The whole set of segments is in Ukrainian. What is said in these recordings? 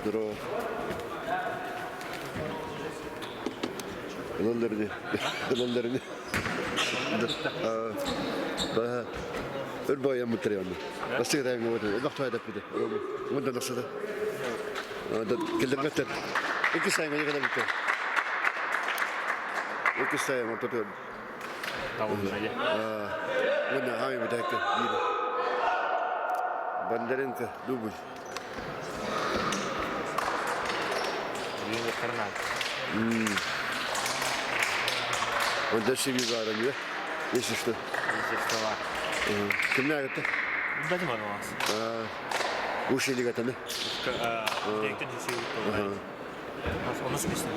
Здорово. Лондерни. Örbağa mutluyor onu. Nasıl da yani o vakti ayda pide. Ondan nasıl da. Kelder beter. İki sayı ne kadar bitti. İki sayı mı tutuyor? Tamam aja. Bunu hamile bir dakika. Bandarenka double. Yine karnal. Onda şey bir var mı? Yeşil işte. Yeşil var. Kim ne yaptı? Benim anlamaz. Bu şeyli gatanı. Direkten yeşil oldu. Onu sıkıştım.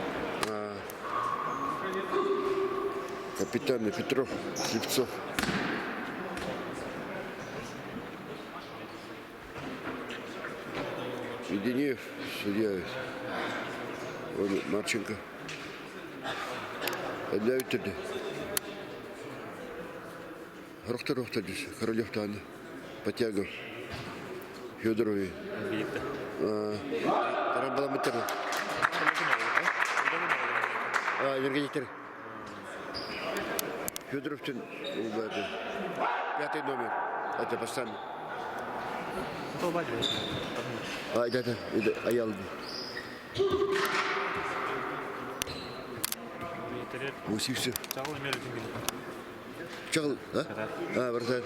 Капитан Петров, Слепцов. Веденеев, судья. Он Марченко. Отдают тебе. Рухта здесь. Королев Тана. Потягов. Федорове. Birlikte. Карамбаламетер. Энергетикер. Федоровтин, пятый номер. Это постоянно. Кто бачил? Это Аялди. Усився. Чағыл емел үтін Чағыл, да? Вратарь.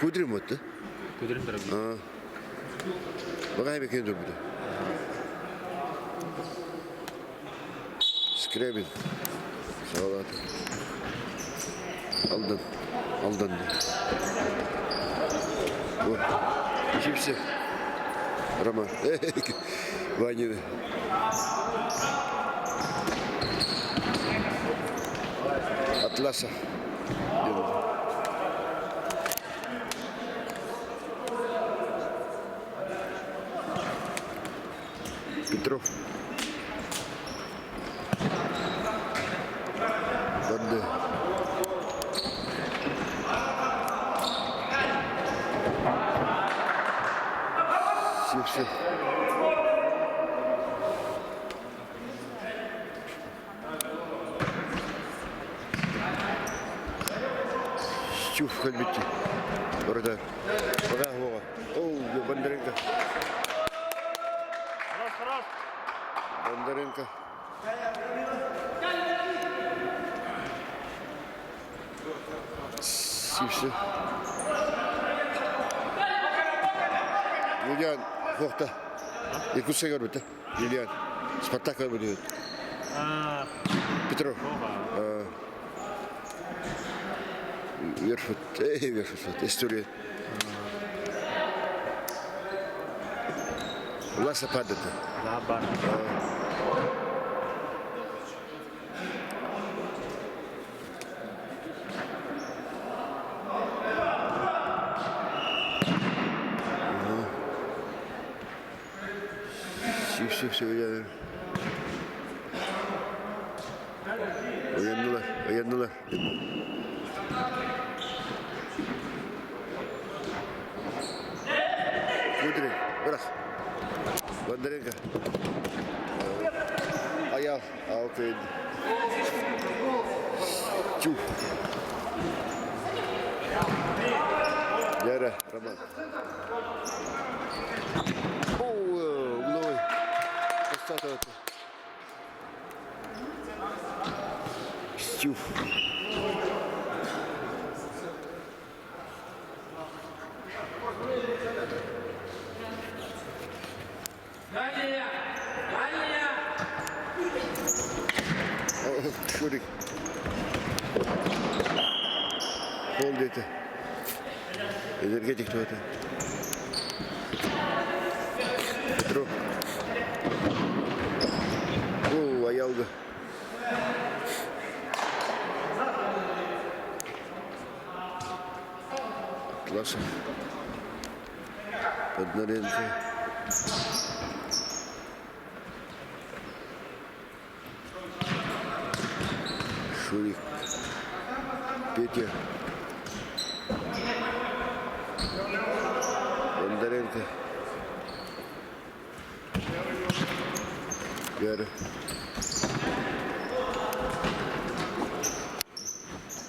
Кудрин вот, да? Көтерім тұрып. Бағай бекен durdu. Скребин. Салат. Aldandı. Вот. Чипсы. Роман. Ванины. Атласа. Петров. Банды. Все. Чув хальбити. Борода. Вода голова. Оу, Бондаренко. Хорош. Бондаренко. Все. Юлиан, Фохта. Иркутска görmedi. Юлиан. Спартак görmedi. Петров. Верфут. История. Ласа падает. Лаба. Все. Uyandılar. Kudri, bırak. Bondarenko. Ayal, okey. Çuf. Yara, Roman. Угловой. Постата. Стюф. Шурик. Пол где-то. Энергетик кто-то. Петров. Аялга. Атласов. Поднаренко. Шурик. Петя. Бондаренко. Бондаренко. Гера.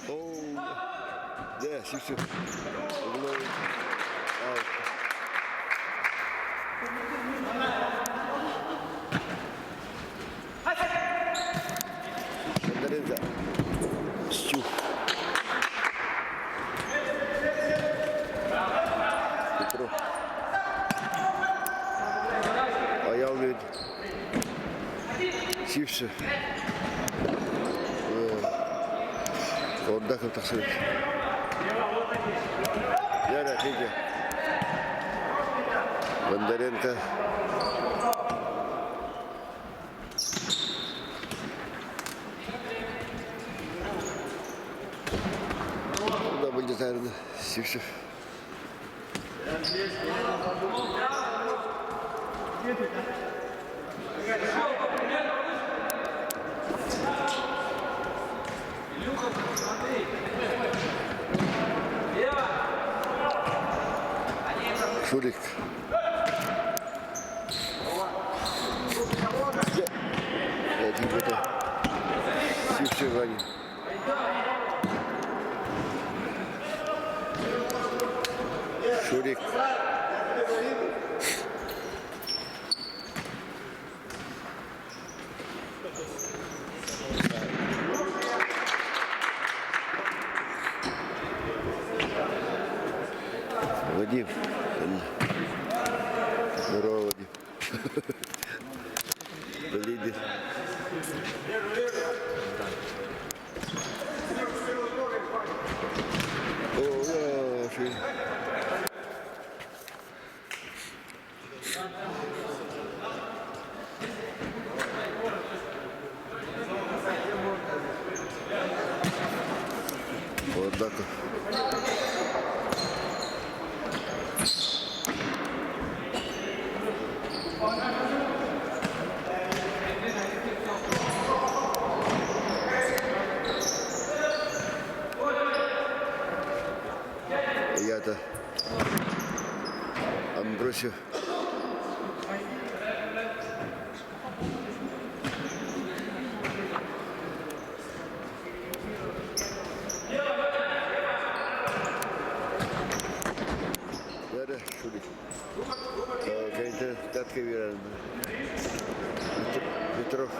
Оу. Да, все. Бондаренко. Стюк. Петров. Аялвид. Сивши. Ордаков таксырык. Яра, Федя. Бондаренко. Burada будет, наверное, Сившев. Шурик. Один где-то. Сившев Ваня. Шурик. Вадим. Здорово, Вадим. Лидер. О, да, ши. Вот так вот. Я-то Амбросio. Да, Шурик. Какая-то пятка вероятно. Петров.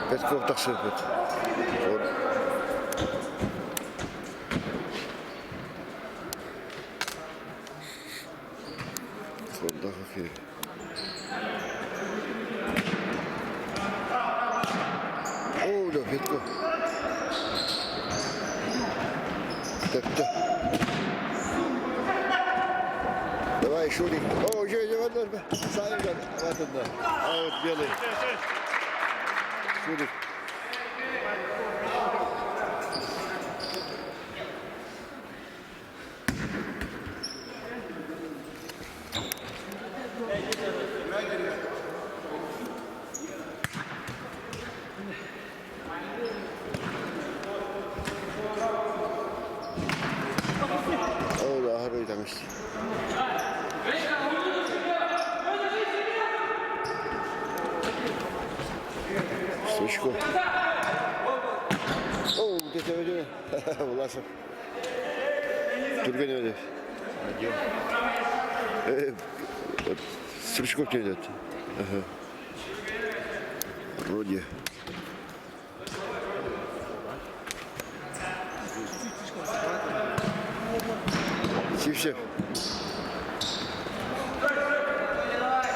Петков так сыпет. Вот. Вот так окей. О, да, Петков. Так-то. Давай, Шурик. О, уже не вода. Сами вот одна. А вот белый. Шурик. О, да, гарний там ще. Сучко. О, вот это вот. Власов. Турган идет. Вот Стручков не идет. Ага. Вроде. Сившев.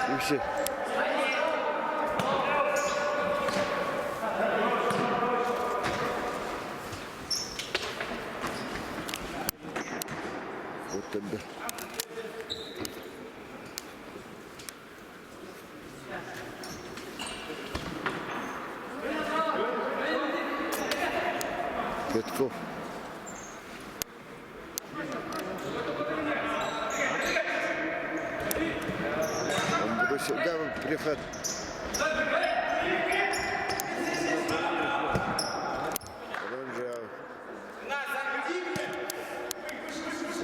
Сившев. Вот тогда. Петков. Да, приход. Ронжа.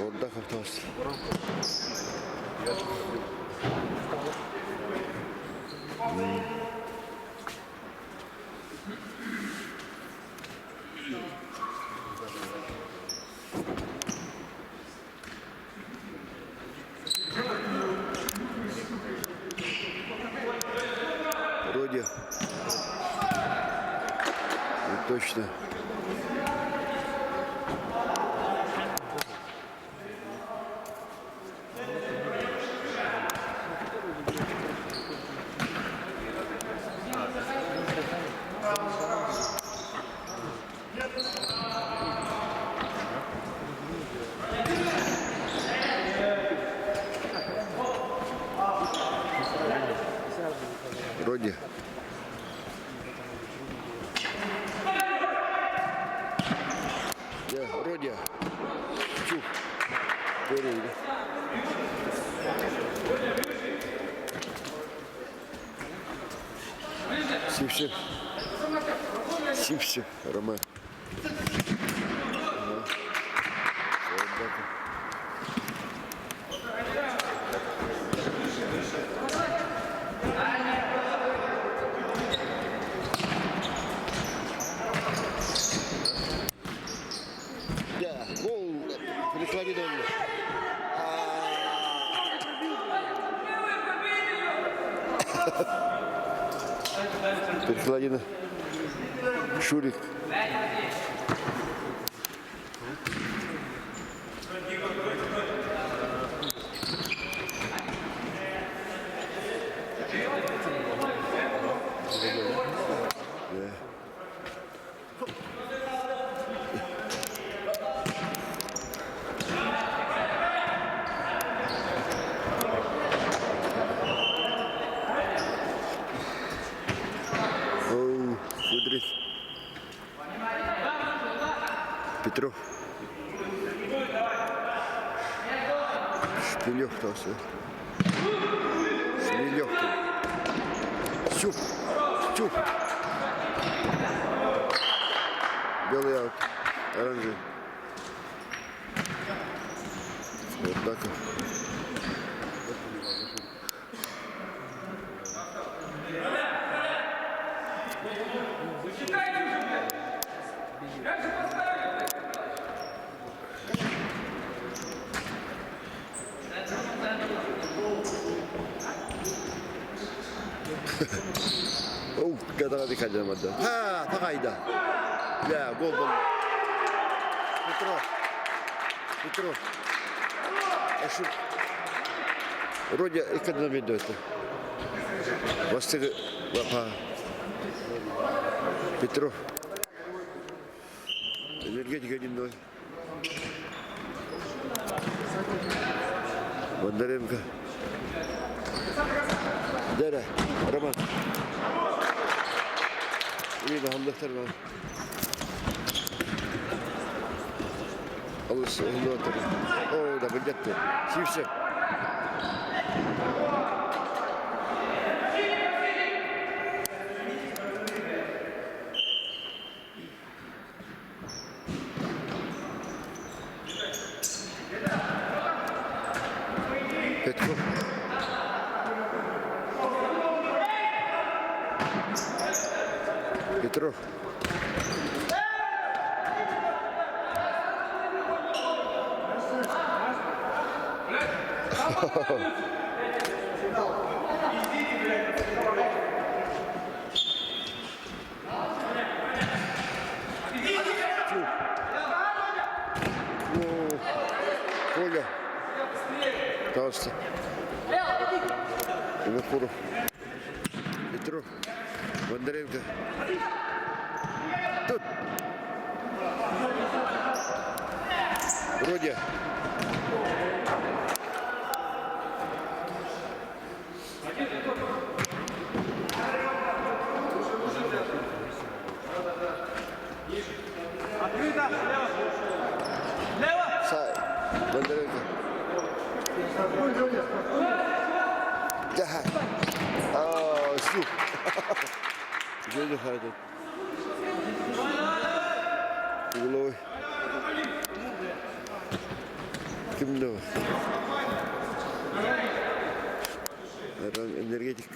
Orada kaptası. Вроде. Не точно. Вроде. Да, вроде. Чух. Вроде. Сипси. Сипси. Роман. Да, гол переклади домой. Перекладина. Шурик. Оу, Кудрин. Петров. Шпилев остался. Шмелев. Чуп. Чуп. Белый аут. Оранжевый. Вот так вот. Оу, kadar dikkat edemedi. Ha, takayda. Ya, gol gol. Петров. Петров. Ашук. Вроде и когда ведет. Востык лапа. Петров. Энергетика 1-0. Бондаренко. Дера. Роман. Видно, хамдахтар var. Alısı oldu atırı. Oo da bilgetti. Şifse. Petrov. Petrov. Коля. Пожалуйста. Вакуров. Петров. Бондаренко. Тут. Вроде. Бондаренко. Да. Су. Где хайдет? Угловой. Kimde o? Energetik.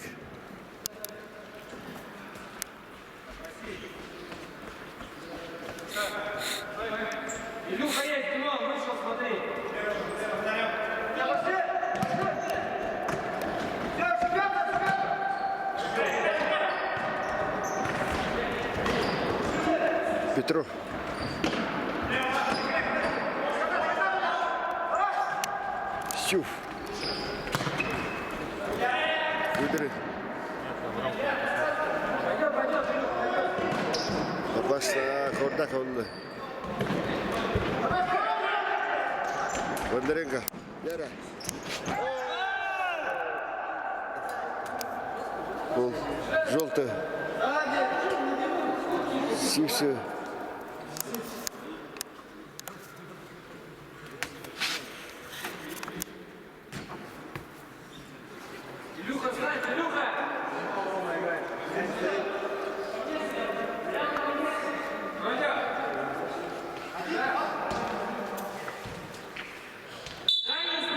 Илюха есть, Димон, вышел, смотри. Петров. Сюф. Выдри. Опасно. Кордак он. Бондаренко. Яра. Пол. Желтый. Сивсы. Илюха, встань, Илюха!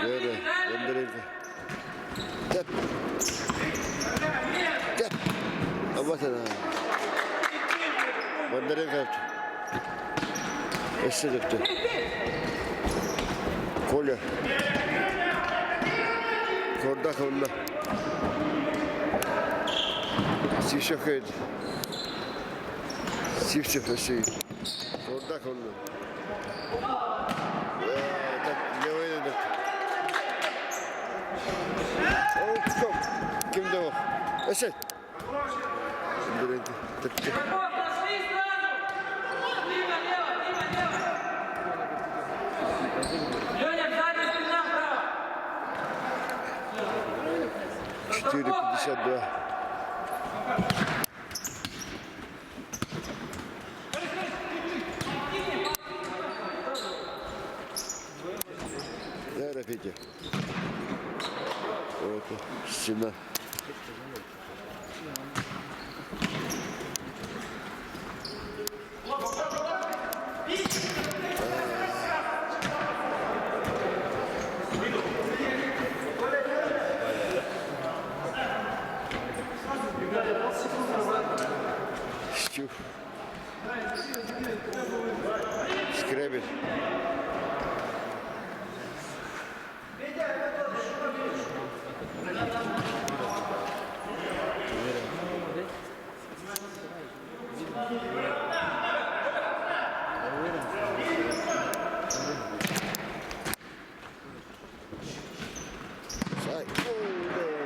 Яра. Бондаренко. Теп. Теп. Вот она. Бондаренко. Эсселепті. Коля. Кордак онда. Сившахед. Сивчев России. Кордак онда. Так, не выйдет. Оу, kimde o? Esel. Бондаренко. Тепті. Пошли сразу! Лево, лево, лево, лево! Леня, сзади, спина вправо! 4,52. Да, Петя. Вот стена. Стюк. Скребель.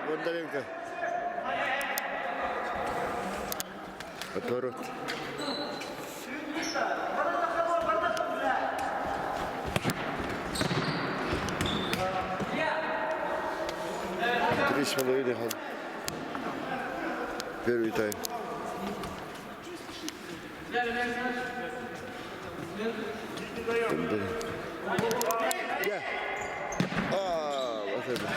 Бондаренко. Отворот. Три с половиной гол. Первый тайм. Я. Вот это.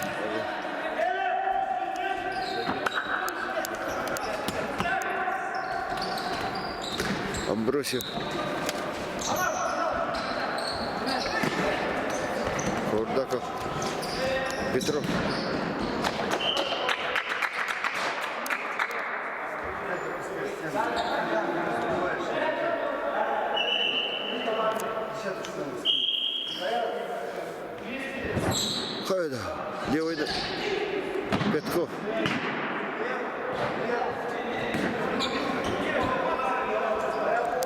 Амбросьев. Кордаков. Петров. Хайда. Левый. Петков.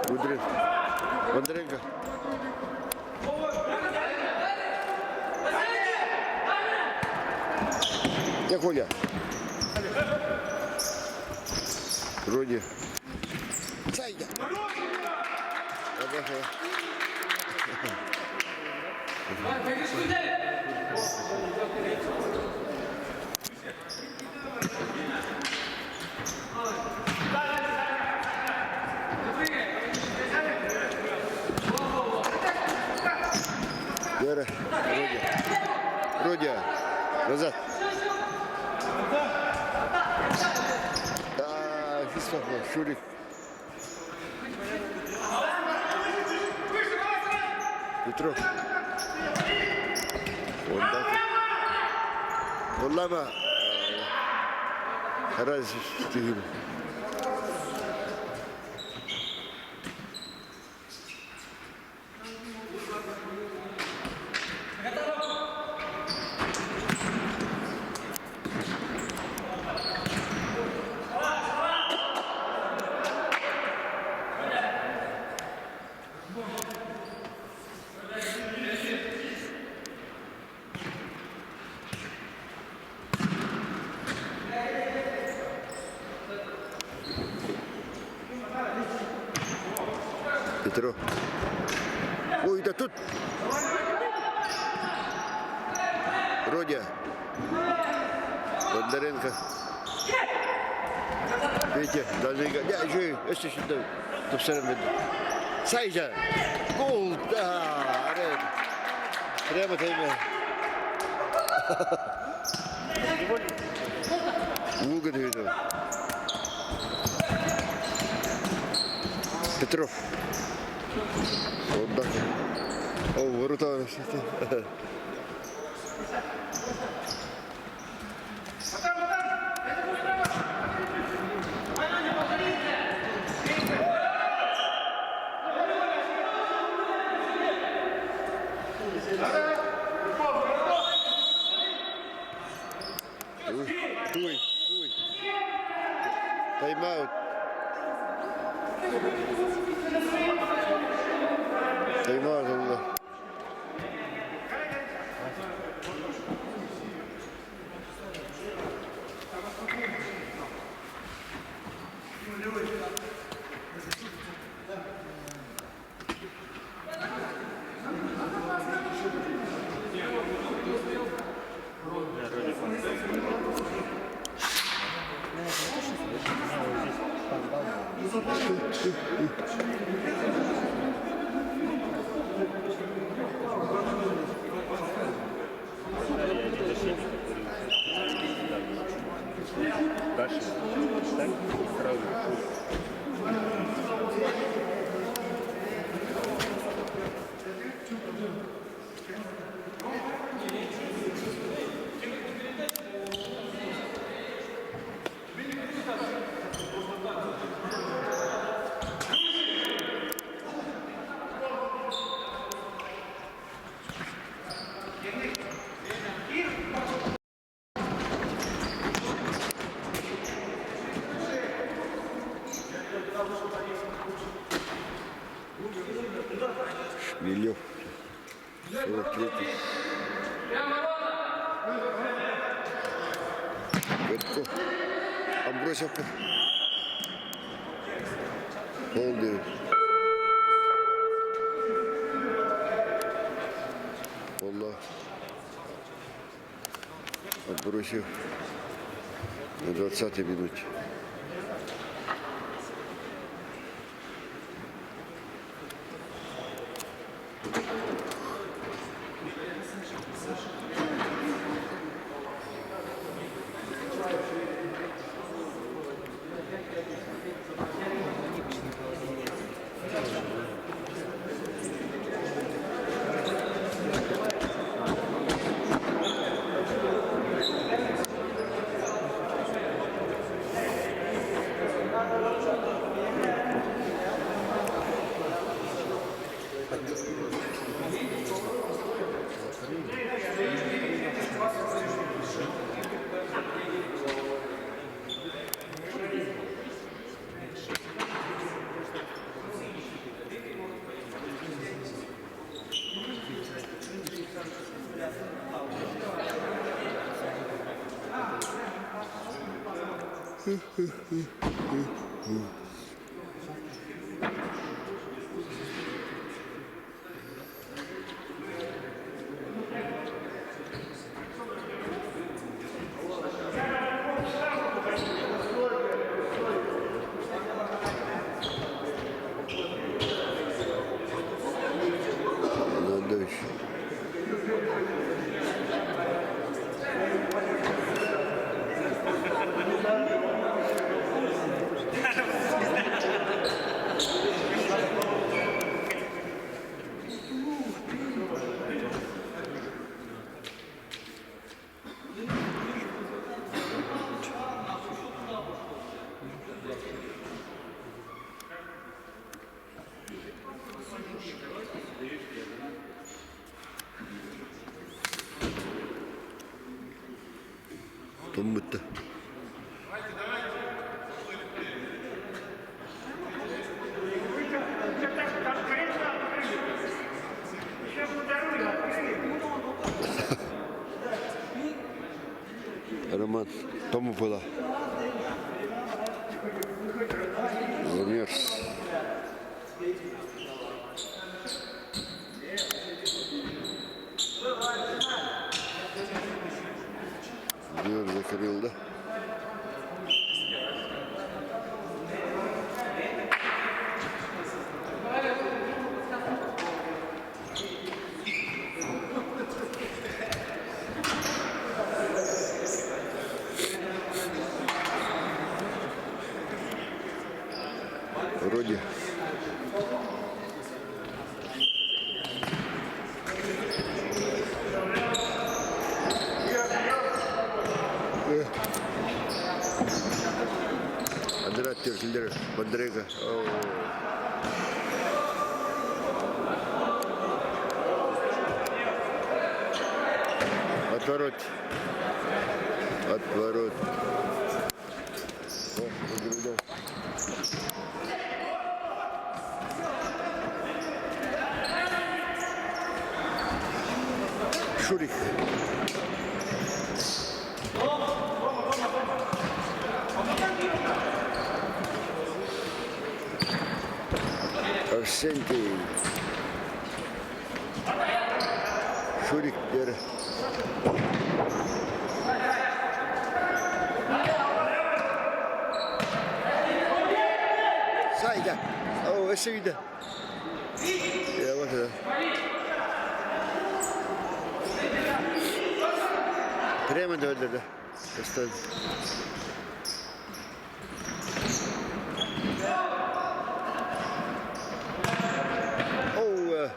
Гудрин. Бондаренко. Я Коля. Вроде. Сайда. Яра. Родя. Назад. Шурик. Петров. Ondan Kollama. Herhalde değil. Петро. Ой, да тут. Родя. Бондаренко. Петя. Дальний. Я еще сюда. Тут все равно. Сайжа. Гол. Да. Прямо тайме. Угодно видел. Петров. Вот так. О, ворота. Ой. Тайм-аут. Тайм-аут, Allah. Дальше. Так, сразу. Шмелев. 43-й. Петков. Амбросов. Полный. Полна. Амбросов. На 20-й минуте. Tom bitti. Роман, Tomu pula. Замерз. Дверь закрыл, да? Вроде. Адратер, килдер, Бандрега. Отворот. Отворот. О, подругал. Шурик. Арсенький. Шурик бері. Сайда. О, Эсевида. Я вот это. Прямо до да. Поставь. О,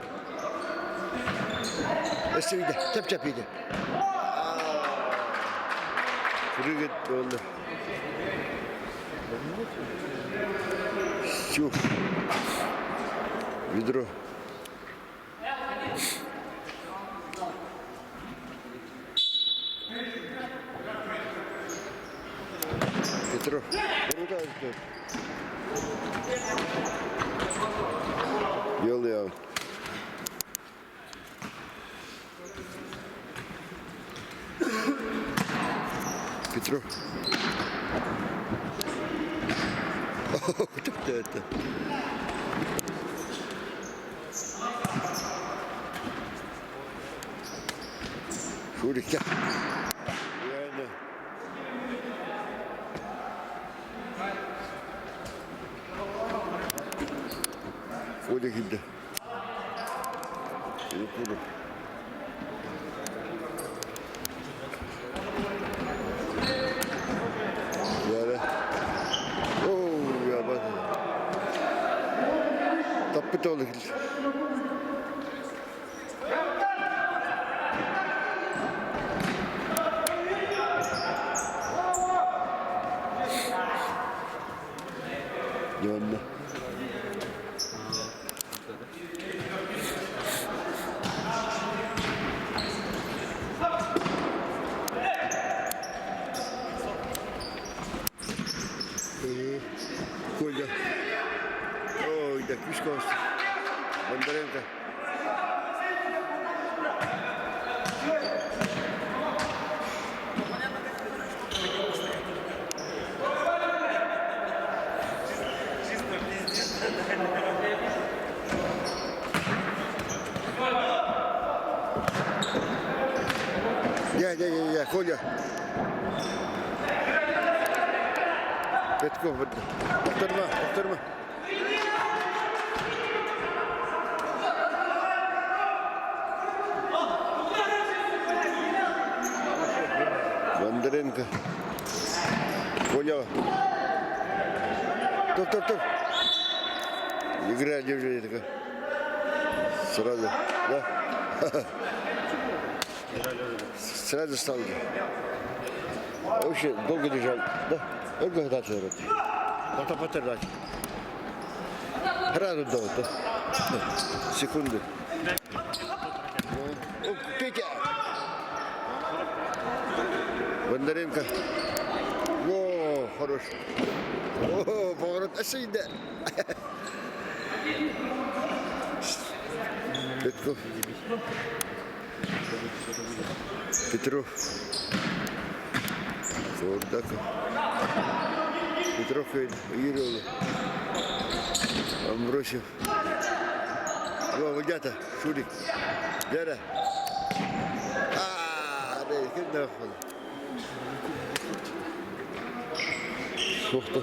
Эсевида. Чап-чап иди. Прыгает он. Чух. Ведро. Петров. Белый аут. Петров. О, вот это. Шурик. Реально. Оля gitti. Yapalım. Yani. Oo ya bak. Tapıt oldu. Yanına. Коля. Ой, да Крючков. Бондаренко. Я, Коля. Петков, повторма. Бондаренко. Коля. Тур. Игра держи такая. Сразу, да? Сразу стал. Вообще долго лежал, да? Долго дальше играть. Потом потерять. Рано дал, да? Секунды. О, Петя! Бондаренко. О, хорош. О, поворот. А що йде? Петков. Петров. Фордаков. Петров Юрьевна. Амбросев. О, Водята. Шурик. Дяда. Да, куда он? Ух ты.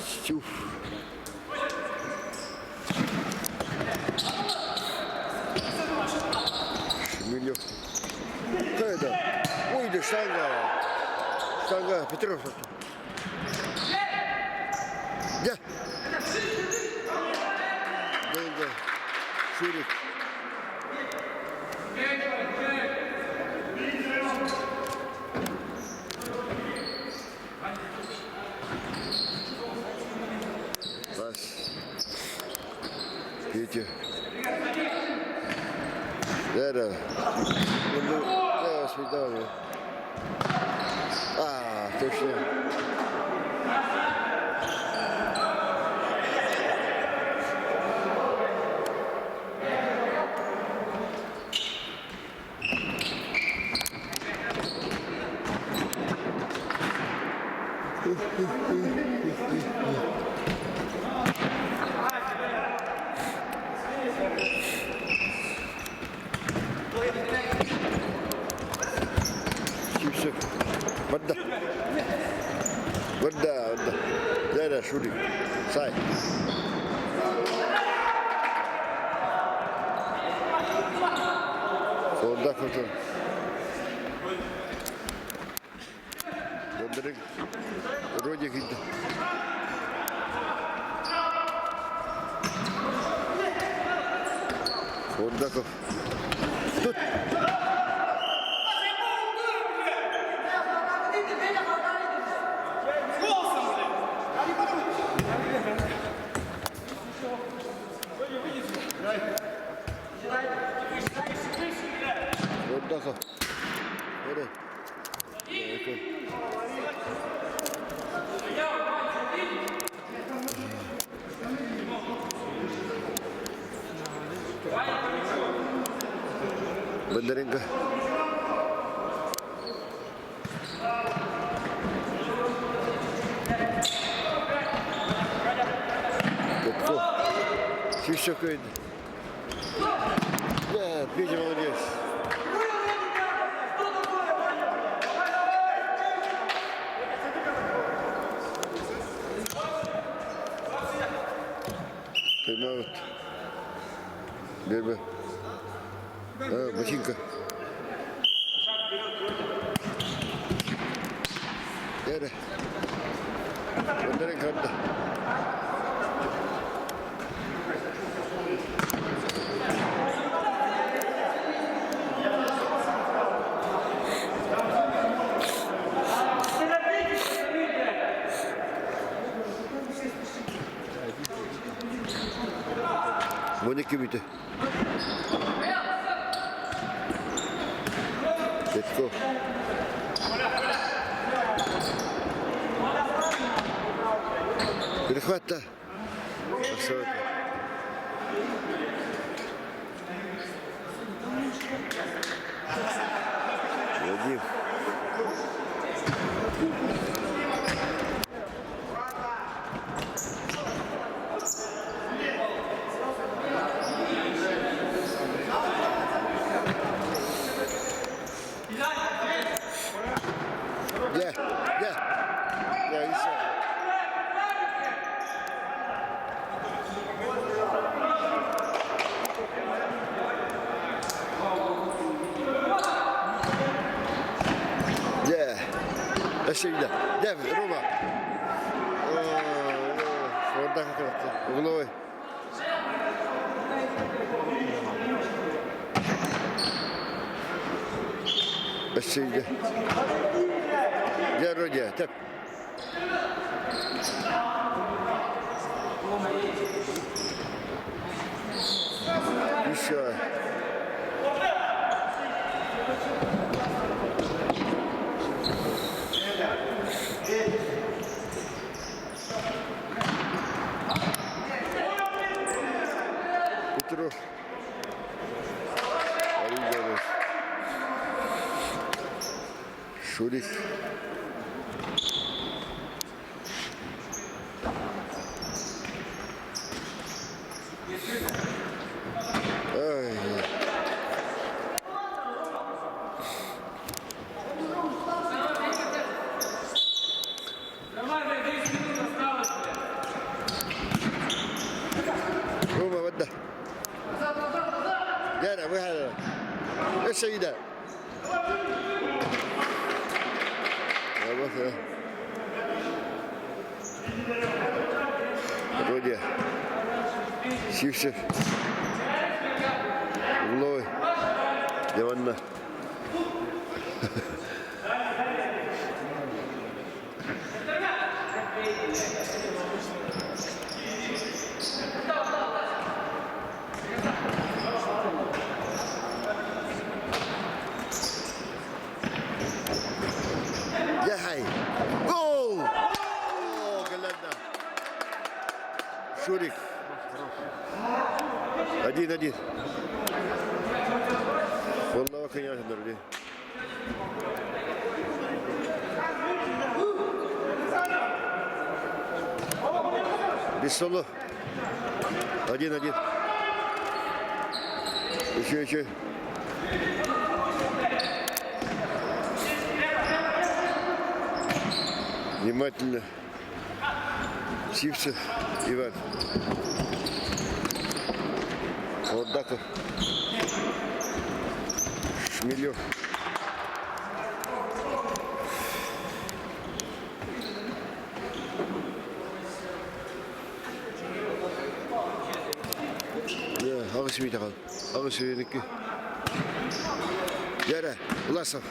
Стюф. Шмелев. Кто это? Ой, да штанга. Штанга. Петров. Да. Да. Шурик. Пас. Петя. Да. Да, свидание. Точно. Вода. Вода. Да, Шурик. Сай. Вот так вот. Бондаренко. Родик идет. Фордаков. Тут. Фордаков. Бондаренко. Петков. Свищук видно. Да, Петя молодец. Тайм-аут. Берба. Ботинка. Эра. Бондаренко отда. Моники бите. Петков. Перехват-то. Вадим. Yeah, you said it. Şimdi. Değil mi? Roma. Orada kalktı. Uğurlu. Şimdi. Gel Rodya. Tep. Еще. Петров. Аризонов. Шурик. Ай. Нормально, 10 минут осталось. Рома, вода. Яра, выходи. Эша ида. Вот. Родя. Сившев. Угловой. Диванна. Яхай. Гол! О, голодна. Шурик. 1-1. Vallahi bakın ya şunları. Bir solu. 1-1. 2-2. Внимательно. Сивцев Иван. Водаков. Шмелев. Ağustos kal. Ağustos'unki. Yara, Ulasov.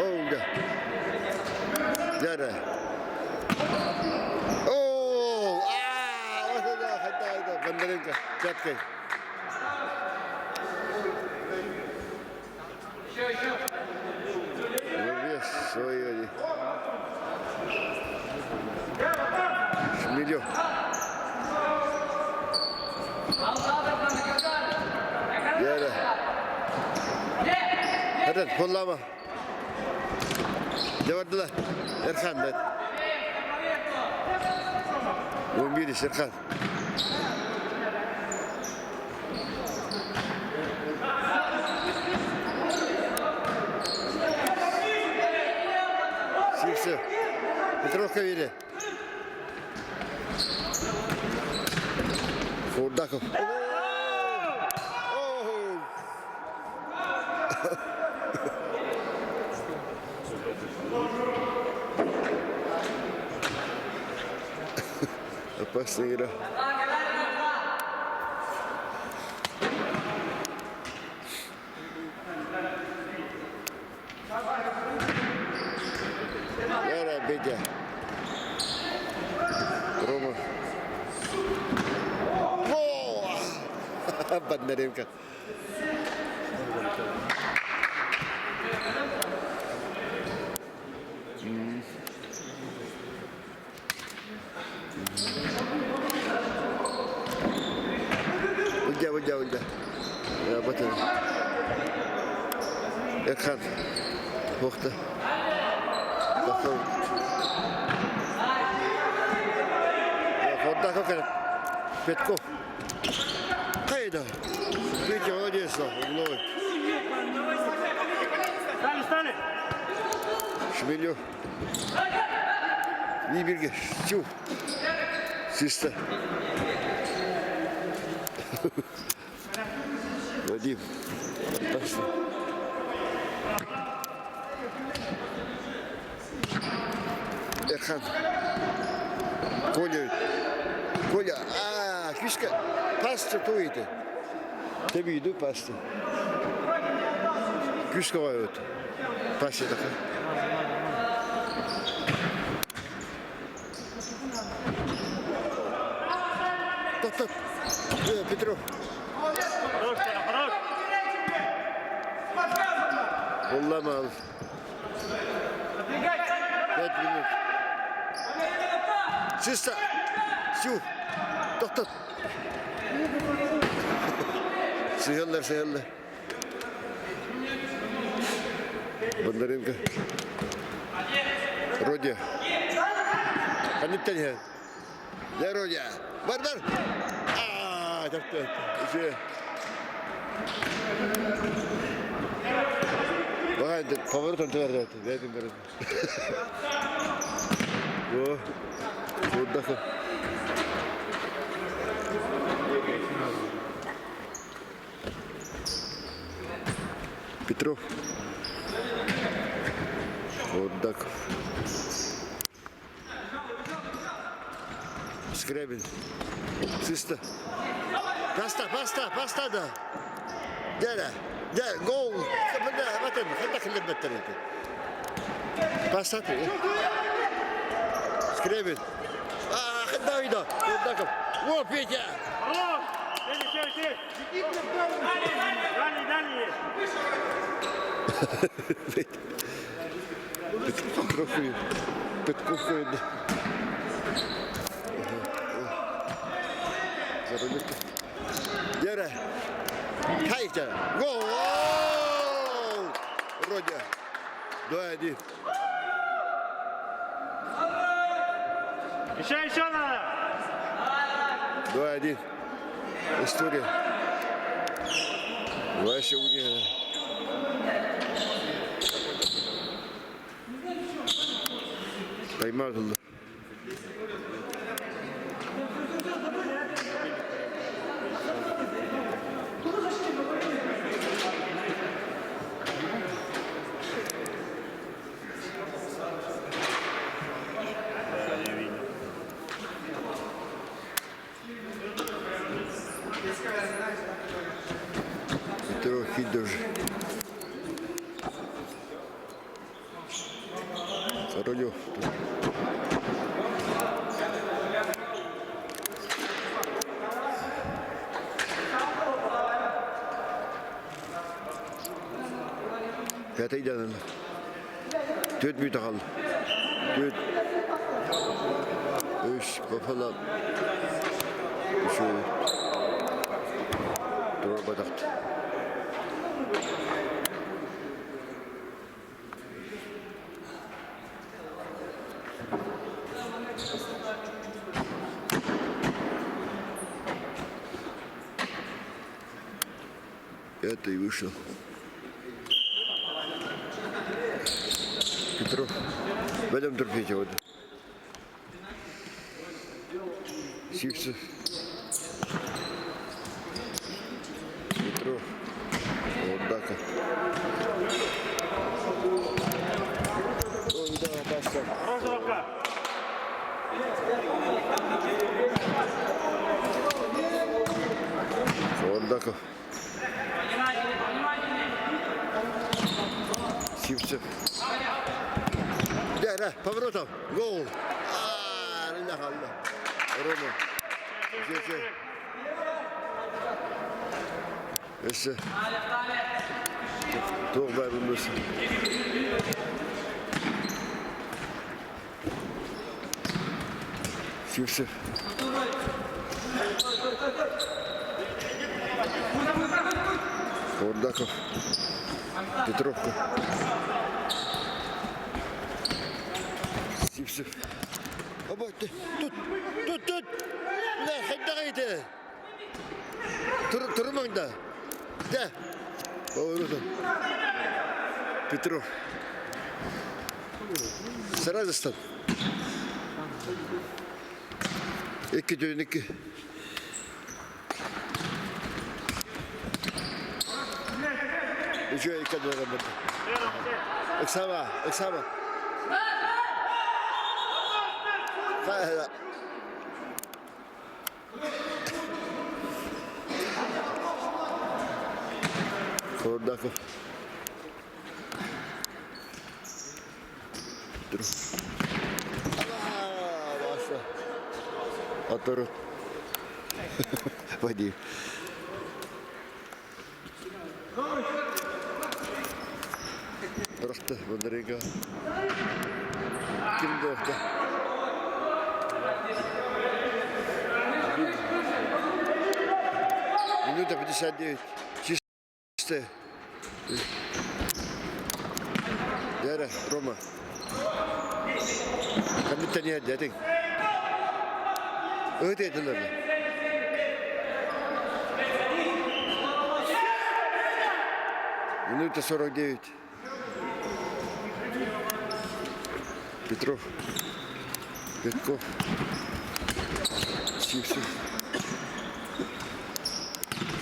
Olga. Yara. Oh, hadi, Bondarenko, Чаткой. Вес свой. Шмелев. Яра. Hadi kollama. Devardılar. Erkan da. 11 Erkan. Сиксы. Петровка вели. Фурдаков. Опасная игра. Яра, Бедя. Рома. Бондаренко. Уйдя. Я батаю. Эрхан. Бохта. Вот так Петков. Хайда. Видите, молодец, угловой. Стали. Шмелев. Ниберге. Тю. Систа. Вадим. Опасно. Эрхан. Коля. Фишка. Паста туйды. Tabii yedi pasta. Güç koyuyor. Pasta da. To'xtat. Petrov. Хорош, Сера, хорош. Qo'llama. 5 minut. Чисто. Сю. To'xtat. Сыгылlar. Бондаренко. Родя. Қаныптан. Я Родя. Бар. Тапты. Еще. Бағай, поворот антылар. Бәдім барады. О, отдақы. Петров. Отдақов. Скрябин. Сыста. Паста, да. Да, гол. Bakın, хәлдә беттер ите. Паста. Скрябин. Хәлдә ойда. Отдақов. О, Петя. Хорош. Сери. Дали. Петков ходит. Зарубка. Яра. Хайта. Гол! Родя. 2-1. Еще надо. 2-1. История. Вася угодно. Тайм-аут oldu. Трохи дуже. Королев. Пятый день. 4 minut kaldı. 4. 3 kafalar. Şu. Doğru badaktı. Это и вышел. Петров. Пойдем терпеть его. Сивцев. Петров. Отдака. Ой, да, паста. Розовка. Отдаков. Сивцев. Да, поворотом. Гол. Рында қалды. Рома. Есі. Тоқ бар бұндысы. Сивцев. Отдаков. Петровка. Сивцев. Абай, тут. Не, қайда қайда. Тұрмаңда. Да. Поворотом. Петров. Сразу стан. 2-2. Еще и когда работает. Эксама. Кордаков. Başla. Atarı. Вадим. Просто Бондаренко. Кимдовка. Минута 59. Чистая. Яра, Рома. Кому-то не отдать. Вот это надо. Минута 49. Петров. Петков. Сивсев.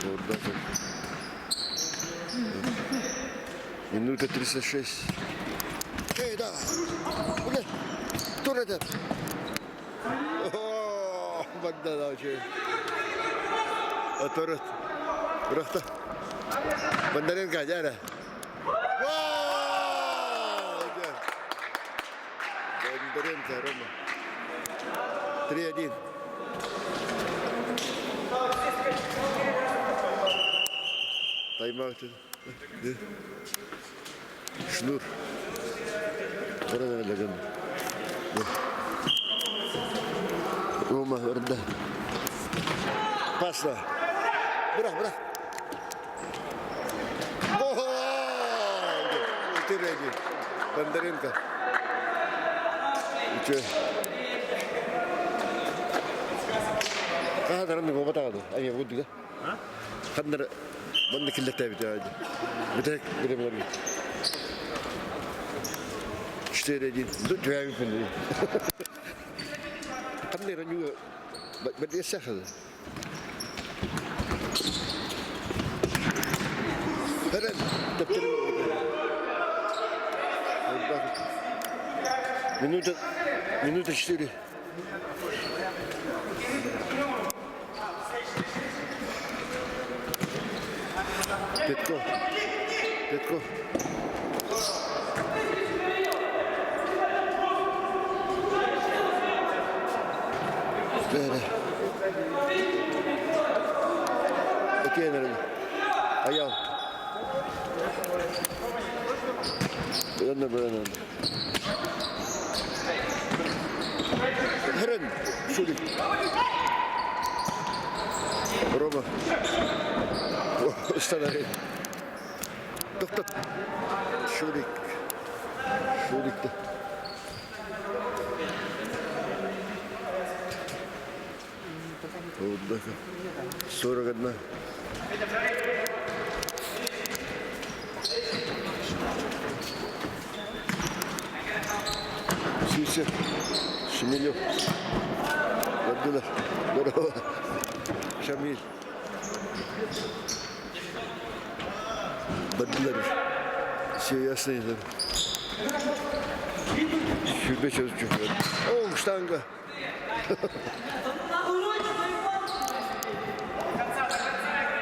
Вот так вот. Минута 36. Эй, да! Блин! Кто это? О, Богдан очень. Оторот. Брахта. Бондаренко, дядя. Бондаренко, Рома. 3-1. Тайм-аут. Шнур. Рома, орда. Пасла. Брах. Ого! 4-1. Бондаренко. И что? هذا رنك وبتاعه أيه ودي ده خدنا بدنا كل التابع عادي بتاعك قريب مني اشتري دي دوت جاي في اللي خدنا رنيو بدي أسخذ هذا دفتر минута 4. Петков. Окей, наверное. Аял. Браво. Хрен, Шурик. Рома. Останови. Доктор. Шурик-то. Вот так. 41. Сисер. Шемелев. Абдулlah. Здорово. Шамиль. Баддылар. Все ясно. Şube çözücü. Oh, штанга.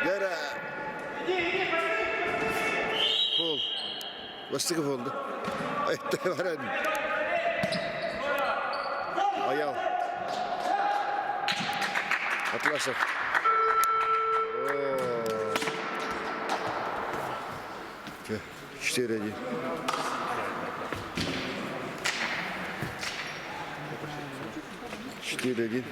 Yara. Pol. Bastık oldu. Ayette var hadi. Ayav. Atlasak. Oo. 4-1. Четыре-1.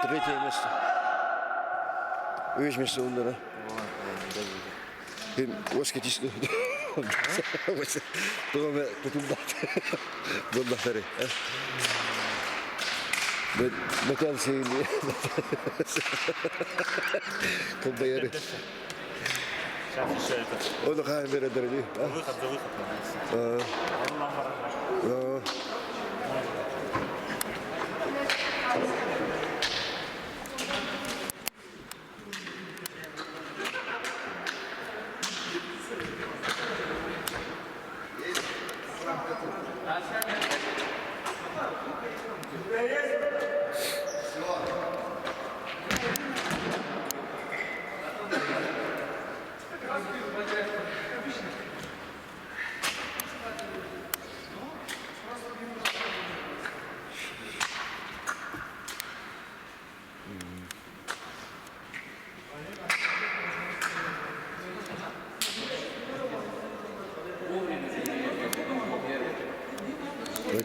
Третье место. Üç место onlara. Hem Osketiş'te. Doğru tutumda. Bunları. Metal şeyini. Kombayarı. Он камера дорогие. Выход за выход.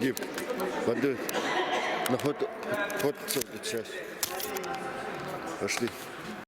Вадим, на ход сейчас. Пошли.